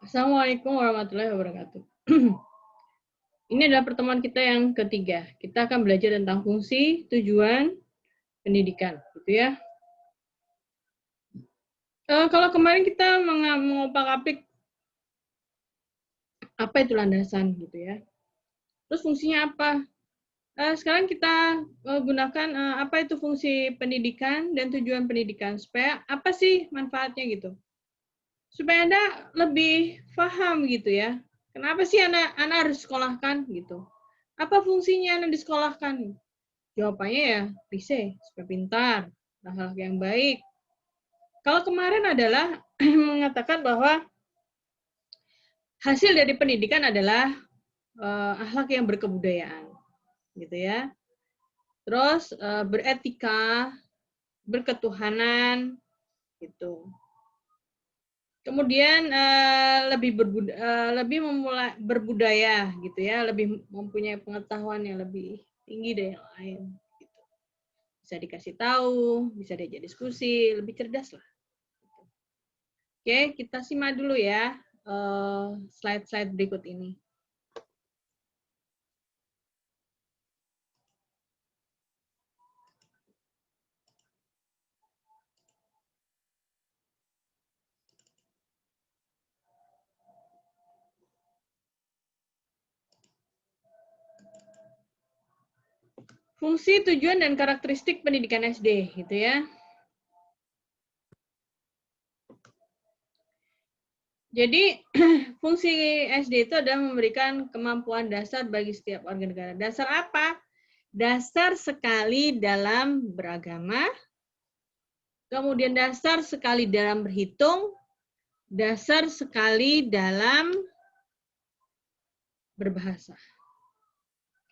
Assalamualaikum warahmatullahi wabarakatuh. Ini adalah pertemuan kita yang ketiga. Kita akan belajar tentang fungsi, tujuan, pendidikan, gitu ya. Kalau kemarin kita mengopak-apik apa itu landasan, gitu ya. Terus fungsinya apa? Sekarang kita gunakan apa itu fungsi pendidikan dan tujuan pendidikan supaya apa sih manfaatnya gitu. Supaya Anda lebih paham gitu ya. Kenapa sih anak harus sekolahkan gitu? Apa fungsinya anak disekolahkan? Jawabannya ya bisa supaya pintar, akhlak yang baik. Kalau kemarin adalah mengatakan bahwa hasil dari pendidikan adalah akhlak yang berkebudayaan, gitu ya. Terus beretika, berketuhanan, gitu. Kemudian lebih berbudaya, gitu ya, lebih mempunyai pengetahuan yang lebih tinggi dari yang lain. Gitu. Bisa dikasih tahu, bisa diajak diskusi, lebih cerdas lah. Oke, kita simak dulu ya slide-slide berikut ini. Fungsi, tujuan, dan karakteristik pendidikan SD, gitu ya. Jadi, fungsi SD itu adalah memberikan kemampuan dasar bagi setiap warga negara. Dasar apa? Dasar sekali dalam beragama, kemudian dasar sekali dalam berhitung, dasar sekali dalam berbahasa.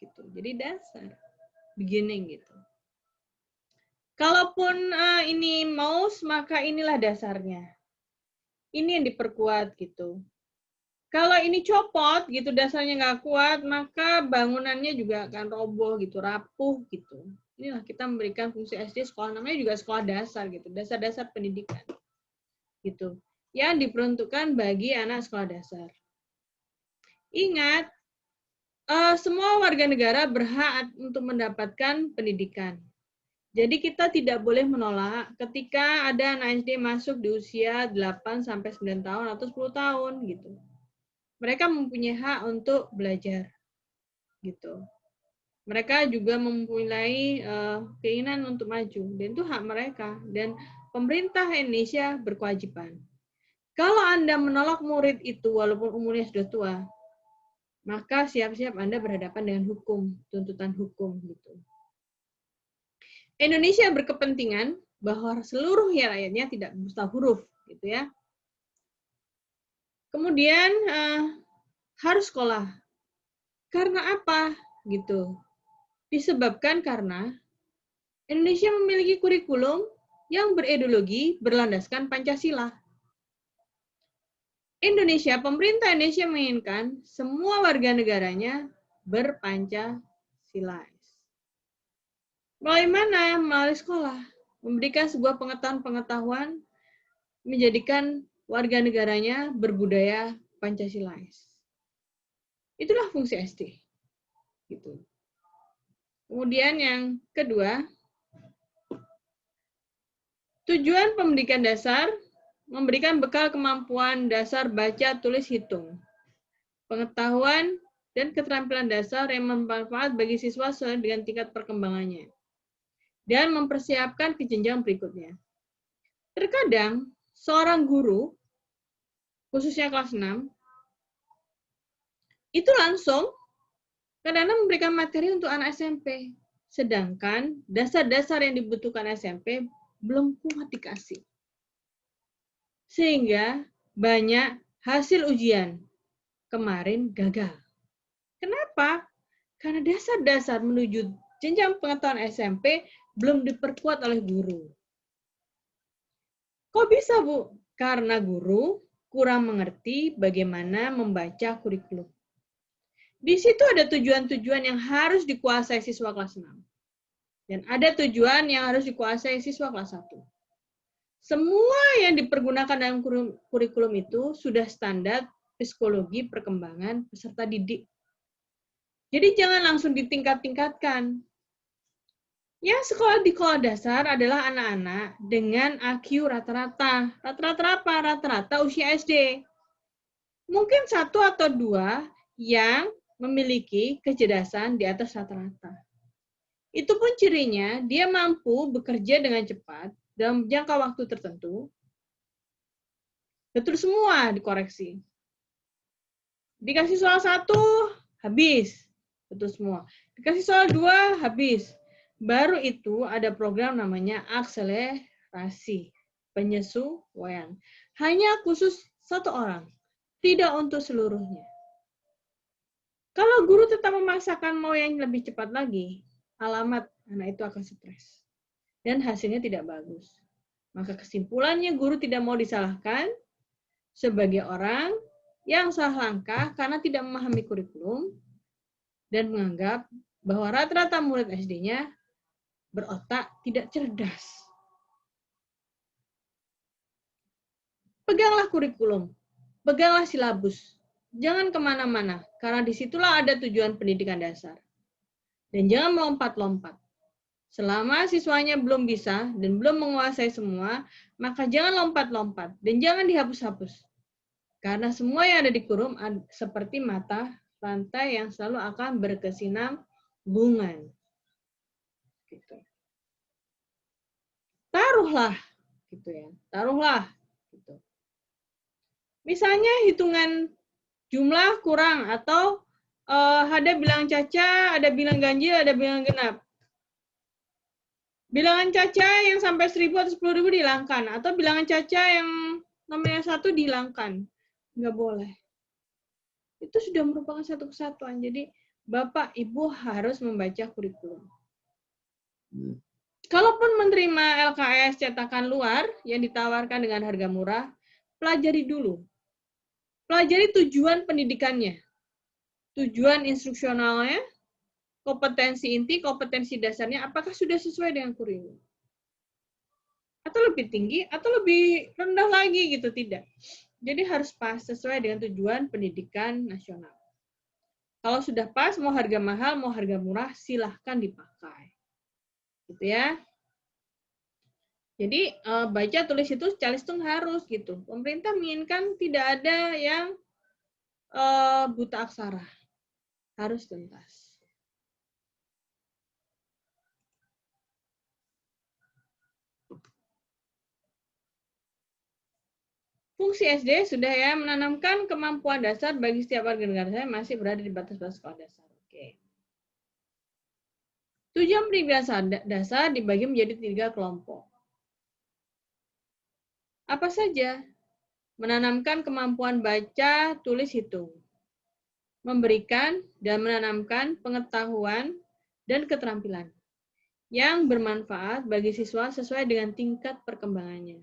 Gitu. Jadi dasar, beginning gitu. Kalaupun ini mouse, maka inilah dasarnya. Ini yang diperkuat gitu. Kalau ini copot gitu, dasarnya nggak kuat, maka bangunannya juga akan roboh gitu, rapuh gitu. Inilah kita memberikan fungsi SD sekolah, namanya juga sekolah dasar gitu, dasar-dasar pendidikan gitu, yang diperuntukkan bagi anak sekolah dasar. Ingat, semua warga negara berhak untuk mendapatkan pendidikan. Jadi kita tidak boleh menolak ketika ada anak SD masuk di usia 8 sampai 9 tahun atau 10 tahun gitu. Mereka mempunyai hak untuk belajar gitu. Mereka juga mempunyai keinginan untuk maju dan itu hak mereka, dan pemerintah Indonesia berkewajiban. Kalau Anda menolak murid itu walaupun umurnya sudah tua, maka siap-siap Anda berhadapan dengan hukum, tuntutan hukum gitu. Indonesia berkepentingan bahwa seluruh rakyatnya tidak buta huruf, gitu ya. Kemudian harus sekolah. Karena apa? Gitu. Disebabkan karena Indonesia memiliki kurikulum yang berideologi berlandaskan Pancasila. Pemerintah Indonesia menginginkan semua warga negaranya berpancasila. Melalui mana? Melalui sekolah. Memberikan sebuah pengetahuan, menjadikan warga negaranya berbudaya Pancasilais. Itulah fungsi SD. Gitu. Kemudian yang kedua, tujuan pendidikan dasar memberikan bekal kemampuan dasar baca, tulis, hitung. Pengetahuan dan keterampilan dasar yang bermanfaat bagi siswa sesuai dengan tingkat perkembangannya. Dan mempersiapkan ke jenjang berikutnya. Terkadang, seorang guru, khususnya kelas 6, itu langsung kadang-kadang memberikan materi untuk anak SMP. Sedangkan dasar-dasar yang dibutuhkan SMP belum kuat dikasih. Sehingga banyak hasil ujian kemarin gagal. Kenapa? Karena dasar-dasar menuju jenjang pengetahuan SMP belum diperkuat oleh guru. Kok bisa, Bu? Karena guru kurang mengerti bagaimana membaca kurikulum. Di situ ada tujuan-tujuan yang harus dikuasai siswa kelas 6. Dan ada tujuan yang harus dikuasai siswa kelas 1. Semua yang dipergunakan dalam kurikulum itu sudah standar psikologi perkembangan peserta didik. Jadi jangan langsung ditingkat-tingkatkan. Yang sekolah di sekolah dasar adalah anak-anak dengan IQ rata-rata. Rata-rata apa? Rata-rata usia SD. Mungkin 1 atau 2 yang memiliki kecerdasan di atas rata-rata. Itu pun cirinya dia mampu bekerja dengan cepat dalam jangka waktu tertentu. Betul semua dikoreksi. Dikasih soal 1, habis. Betul semua. Dikasih soal 2, habis. Baru itu ada program namanya akselerasi, penyesuaian. Hanya khusus 1 orang, tidak untuk seluruhnya. Kalau guru tetap memaksakan mau yang lebih cepat lagi, alamat anak itu akan stres. Dan hasilnya tidak bagus. Maka kesimpulannya guru tidak mau disalahkan sebagai orang yang salah langkah karena tidak memahami kurikulum dan menganggap bahwa rata-rata murid SD-nya berotak tidak cerdas. Peganglah kurikulum, peganglah silabus. Jangan kemana-mana, karena disitulah ada tujuan pendidikan dasar. Dan jangan melompat-lompat. Selama siswanya belum bisa dan belum menguasai semua, maka jangan lompat-lompat dan jangan dihapus-hapus. Karena semua yang ada di kurikulum seperti mata rantai yang selalu akan berkesinambungan. Gitu. Taruhlah, gitu ya. Taruhlah, gitu. Misalnya hitungan jumlah kurang atau ada bilangan caca, ada bilangan ganjil, ada bilangan genap. Bilangan caca yang sampai 1.000 atau 10.000 dihilangkan, atau bilangan caca yang nomornya 1 dihilangkan. Nggak boleh. Itu sudah merupakan satu kesatuan. Jadi Bapak, Ibu harus membaca kurikulum. Kalaupun menerima LKS cetakan luar yang ditawarkan dengan harga murah, pelajari dulu. Pelajari tujuan pendidikannya, tujuan instruksionalnya, kompetensi inti, kompetensi dasarnya, apakah sudah sesuai dengan kurikulum? Atau lebih tinggi, atau lebih rendah lagi gitu, tidak. Jadi harus pas, sesuai dengan tujuan pendidikan nasional. Kalau sudah pas, mau harga mahal, mau harga murah, silahkan dipakai. Gitu ya. Jadi baca tulis itu calistung harus gitu. Pemerintah menginginkan tidak ada yang buta aksara, harus tuntas. Fungsi SD sudah ya menanamkan kemampuan dasar bagi setiap warga negara yang masih berada di batas-batas sekolah dasar. Oke. Tujuan pendidikan dasar dibagi menjadi 3 kelompok. Apa saja? Menanamkan kemampuan baca, tulis, hitung. Memberikan dan menanamkan pengetahuan dan keterampilan yang bermanfaat bagi siswa sesuai dengan tingkat perkembangannya.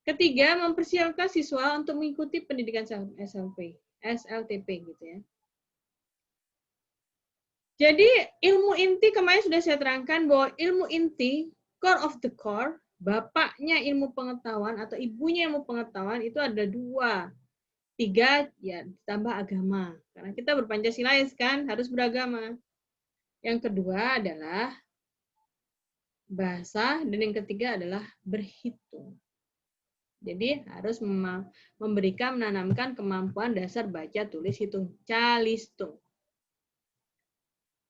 Ketiga, mempersiapkan siswa untuk mengikuti pendidikan SLTP gitu ya. Jadi ilmu inti kemarin sudah saya terangkan bahwa ilmu inti, core of the core, bapaknya ilmu pengetahuan atau ibunya ilmu pengetahuan itu ada 2. 3 ya ditambah agama. Karena kita berpancasilais kan, harus beragama. Yang kedua adalah bahasa dan yang ketiga adalah berhitung. Jadi harus memberikan menanamkan kemampuan dasar baca, tulis, hitung, calistung.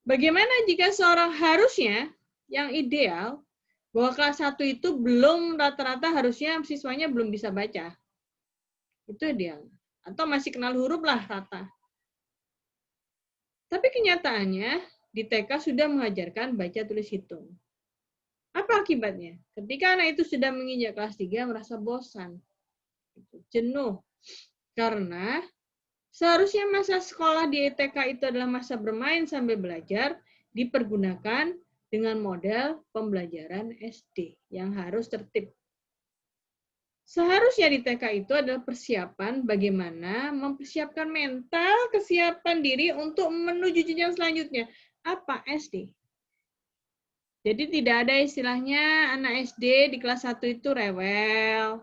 Bagaimana jika seorang harusnya yang ideal bahwa kelas 1 itu belum rata-rata harusnya siswanya belum bisa baca. Itu ideal. Atau masih kenal huruf lah rata. Tapi kenyataannya di TK sudah mengajarkan baca, tulis, hitung. Apa akibatnya? Ketika anak itu sudah menginjak kelas 3 merasa bosan, jenuh. Karena seharusnya masa sekolah di TK itu adalah masa bermain sambil belajar, dipergunakan dengan model pembelajaran SD yang harus tertib. Seharusnya di TK itu adalah persiapan bagaimana mempersiapkan mental, kesiapan diri untuk menuju jenjang selanjutnya. Apa SD? Jadi tidak ada istilahnya anak SD di kelas 1 itu rewel,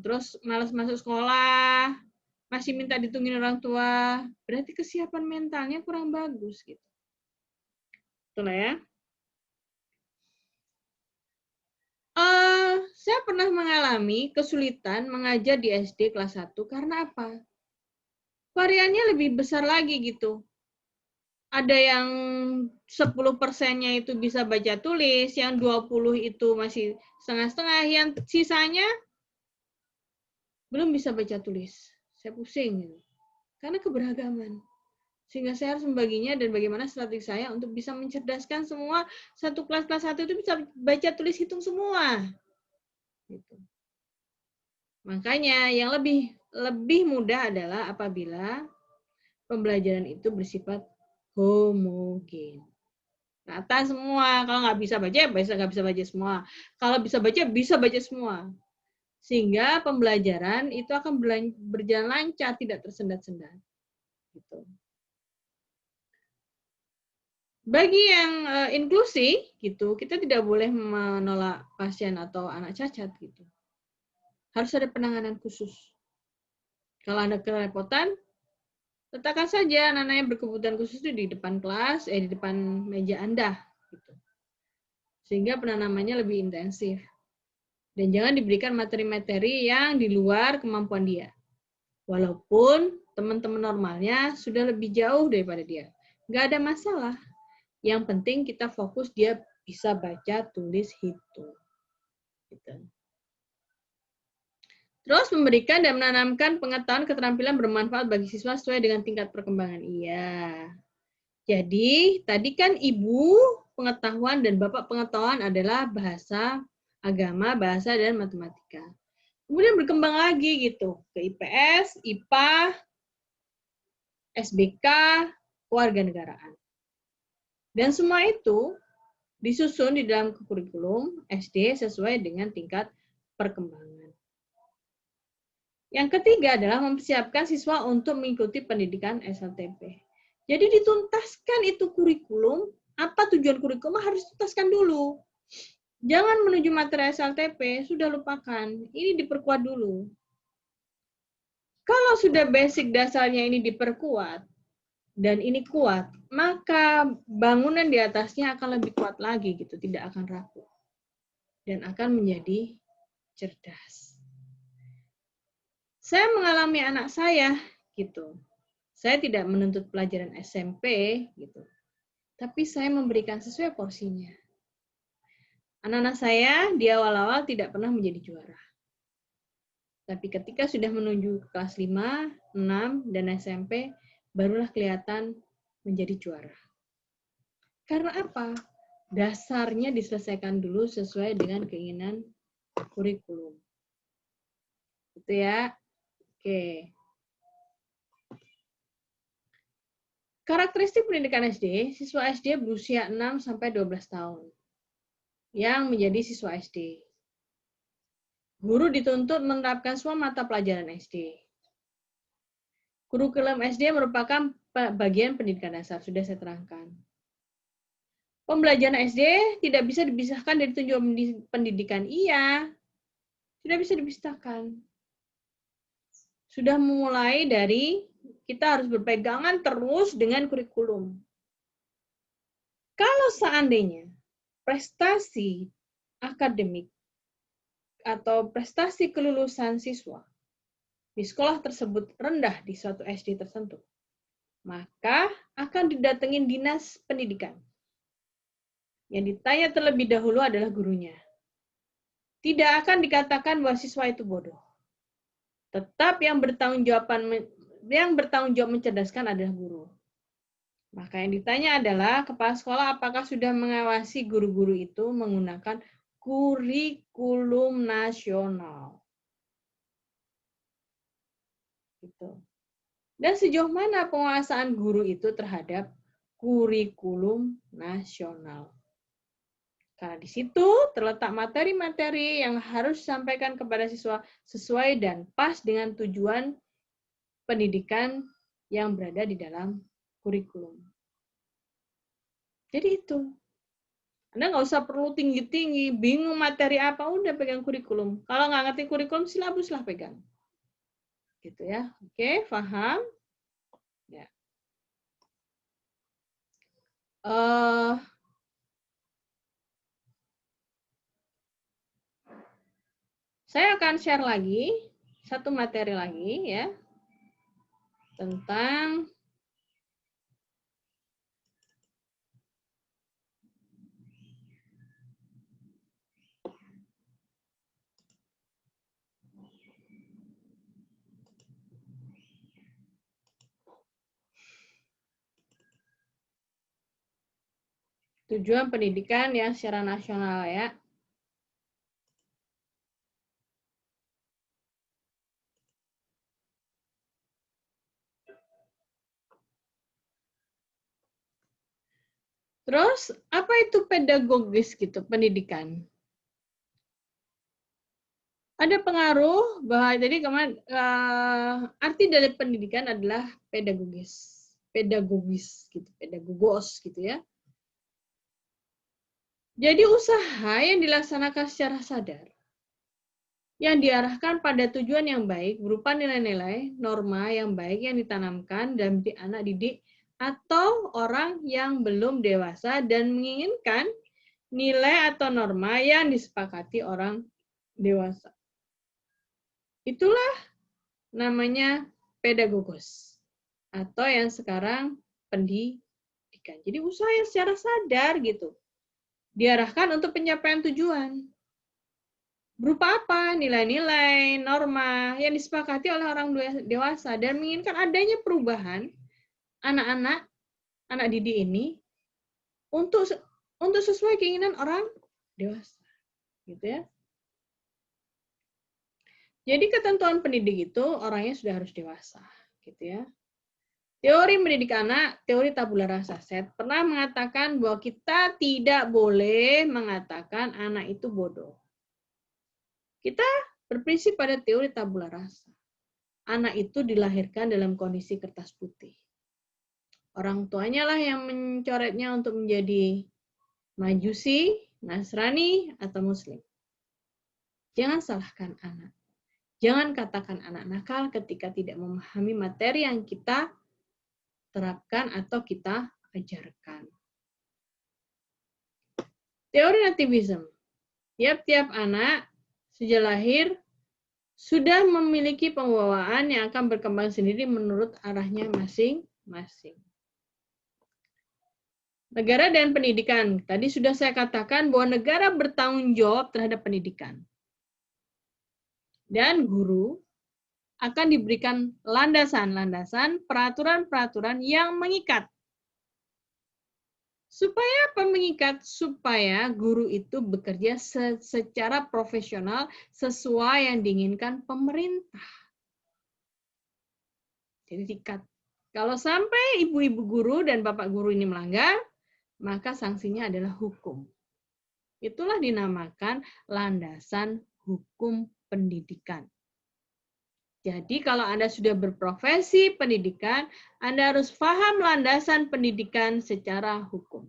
terus malas masuk sekolah, masih minta ditungguin orang tua, berarti kesiapan mentalnya kurang bagus gitu. Itulah ya. Saya pernah mengalami kesulitan mengajar di SD kelas 1 karena apa? Variannya lebih besar lagi gitu. Ada yang 10%-nya itu bisa baca tulis, yang 20 itu masih setengah-setengah, yang sisanya belum bisa baca tulis. Saya pusing gitu. Karena keberagaman. Sehingga saya harus membaginya dan bagaimana strategi saya untuk bisa mencerdaskan semua satu kelas 1 itu bisa baca tulis hitung semua. Gitu. Makanya yang lebih mudah adalah apabila pembelajaran itu bersifat homogen. Rata semua. Kalau nggak bisa baca, nggak bisa baca semua. Kalau bisa baca semua. Sehingga pembelajaran itu akan berjalan lancar, tidak tersendat-sendat. Gitu. Bagi yang inklusi, gitu, kita tidak boleh menolak pasien atau anak cacat, gitu. Harus ada penanganan khusus. Kalau Anda kerepotan, letakkan saja anak-anak yang berkebutuhan khusus itu di depan kelas, di depan meja Anda, gitu. Sehingga penanamannya lebih intensif. Dan jangan diberikan materi-materi yang di luar kemampuan dia. Walaupun teman-teman normalnya sudah lebih jauh daripada dia. Nggak ada masalah. Yang penting kita fokus dia bisa baca, tulis, hitung. Gitu. Terus memberikan dan menanamkan pengetahuan keterampilan bermanfaat bagi siswa sesuai dengan tingkat perkembangan. Iya. Jadi, tadi kan Ibu pengetahuan dan Bapak pengetahuan adalah bahasa, agama, bahasa, dan matematika. Kemudian berkembang lagi gitu ke IPS, IPA, SBK, kewarganegaraan. Dan semua itu disusun di dalam kurikulum SD sesuai dengan tingkat perkembangan. Yang ketiga adalah mempersiapkan siswa untuk mengikuti pendidikan SLTP. Jadi dituntaskan itu kurikulum, apa tujuan kurikulum harus dituntaskan dulu. Jangan menuju materi SLTP, sudah lupakan. Ini diperkuat dulu. Kalau sudah basic dasarnya ini diperkuat, dan ini kuat, maka bangunan di atasnya akan lebih kuat lagi gitu, tidak akan rapuh. Dan akan menjadi cerdas. Saya mengalami anak saya gitu. Saya tidak menuntut pelajaran SMP gitu. Tapi saya memberikan sesuai porsinya. Anak-anak saya di awal-awal tidak pernah menjadi juara. Tapi ketika sudah menuju kelas 5, 6, dan SMP, barulah kelihatan menjadi juara. Karena apa? Dasarnya diselesaikan dulu sesuai dengan keinginan kurikulum. Gitu ya. Oke. Karakteristik pendidikan SD, siswa SD berusia 6-12 tahun yang menjadi siswa SD. Guru dituntut menerapkan semua mata pelajaran SD. Kurikulum SD merupakan bagian pendidikan dasar, sudah saya terangkan. Pembelajaran SD tidak bisa dipisahkan dari tujuan pendidikan. Iya, tidak bisa dipisahkan. Sudah mulai dari kita harus berpegangan terus dengan kurikulum. Kalau seandainya prestasi akademik atau prestasi kelulusan siswa di sekolah tersebut rendah di suatu SD tertentu, maka akan didatengin dinas pendidikan. Yang ditanya terlebih dahulu adalah gurunya. Tidak akan dikatakan bahwa siswa itu bodoh. Tetap yang bertanggung jawab mencerdaskan adalah guru. Maka yang ditanya adalah kepala sekolah apakah sudah mengawasi guru-guru itu menggunakan kurikulum nasional. Gitu. Dan sejauh mana penguasaan guru itu terhadap kurikulum nasional. Karena di situ terletak materi-materi yang harus disampaikan kepada siswa sesuai dan pas dengan tujuan pendidikan yang berada di dalam kurikulum. Jadi itu. Anda nggak usah perlu tinggi-tinggi, bingung materi apa, udah pegang kurikulum. Kalau nggak ngerti kurikulum, silabus lah pegang. Gitu ya. Oke, paham? Ya. Saya akan share lagi satu materi lagi ya tentang tujuan pendidikan yang secara nasional ya. Terus apa itu pedagogis gitu pendidikan? Ada pengaruh bahwa jadi kemarin arti dari pendidikan adalah pedagogis gitu, pedagogos gitu ya. Jadi usaha yang dilaksanakan secara sadar yang diarahkan pada tujuan yang baik berupa nilai-nilai, norma yang baik yang ditanamkan dalam diri anak didik atau orang yang belum dewasa dan menginginkan nilai atau norma yang disepakati orang dewasa. Itulah namanya pedagogos atau yang sekarang pendidikan. Jadi usaha yang secara sadar gitu diarahkan untuk pencapaian tujuan. Berupa apa? Nilai-nilai, norma yang disepakati oleh orang dewasa dan menginginkan adanya perubahan anak-anak, anak didik ini untuk sesuai keinginan orang dewasa, gitu ya. Jadi ketentuan pendidik itu orangnya sudah harus dewasa, gitu ya. Teori mendidik anak, teori tabula rasa, saya pernah mengatakan bahwa kita tidak boleh mengatakan anak itu bodoh. Kita berprinsip pada teori tabula rasa. Anak itu dilahirkan dalam kondisi kertas putih. Orang tuanya lah yang mencoretnya untuk menjadi Majusi, Nasrani, atau Muslim. Jangan salahkan anak. Jangan katakan anak nakal ketika tidak memahami materi yang kita terapkan atau kita ajarkan. Teori nativism. Tiap-tiap anak sejak lahir sudah memiliki pembawaan yang akan berkembang sendiri menurut arahnya masing-masing. Negara dan pendidikan. Tadi sudah saya katakan bahwa negara bertanggung jawab terhadap pendidikan. Dan guru akan diberikan landasan-landasan, peraturan-peraturan yang mengikat. Supaya apa mengikat? Supaya guru itu bekerja secara profesional sesuai yang diinginkan pemerintah. Jadi diikat. Kalau sampai ibu-ibu guru dan bapak guru ini melanggar, maka sanksinya adalah hukum. Itulah dinamakan landasan hukum pendidikan. Jadi kalau Anda sudah berprofesi pendidikan, Anda harus paham landasan pendidikan secara hukum.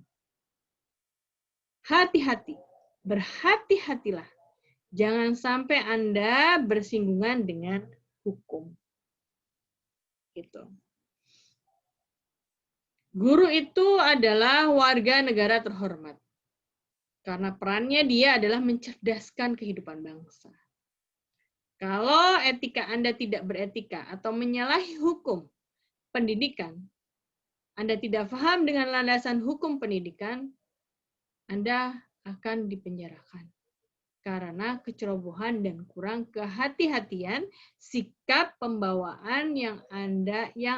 Hati-hati, berhati-hatilah. Jangan sampai Anda bersinggungan dengan hukum. Gitu. Guru itu adalah warga negara terhormat. Karena perannya dia adalah mencerdaskan kehidupan bangsa. Kalau etika Anda tidak beretika atau menyalahi hukum pendidikan, Anda tidak paham dengan landasan hukum pendidikan, Anda akan dipenjarakan. Karena kecerobohan dan kurang kehati-hatian sikap pembawaan yang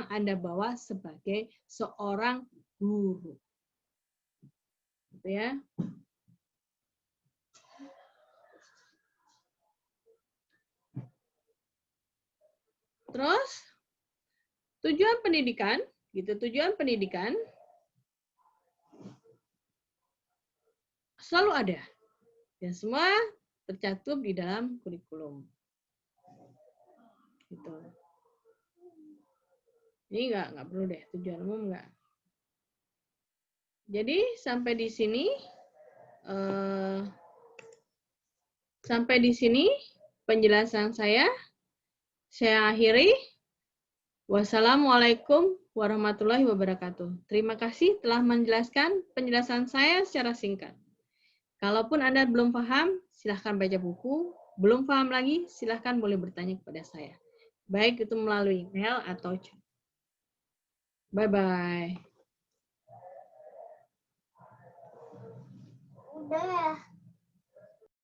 Anda bawa sebagai seorang guru. Gitu ya. Terus tujuan pendidikan, gitu. Tujuan pendidikan selalu ada dan semua tercantum di dalam kurikulum. Gitu. Ini nggak perlu deh tujuan umum nggak. Jadi sampai di sini penjelasan saya. Saya akhiri. Wassalamualaikum warahmatullahi wabarakatuh. Terima kasih telah menjelaskan penjelasan saya secara singkat. Kalaupun Anda belum paham, silahkan baca buku. Belum paham lagi, silahkan boleh bertanya kepada saya. Baik itu melalui email atau chat. Bye-bye. Udah.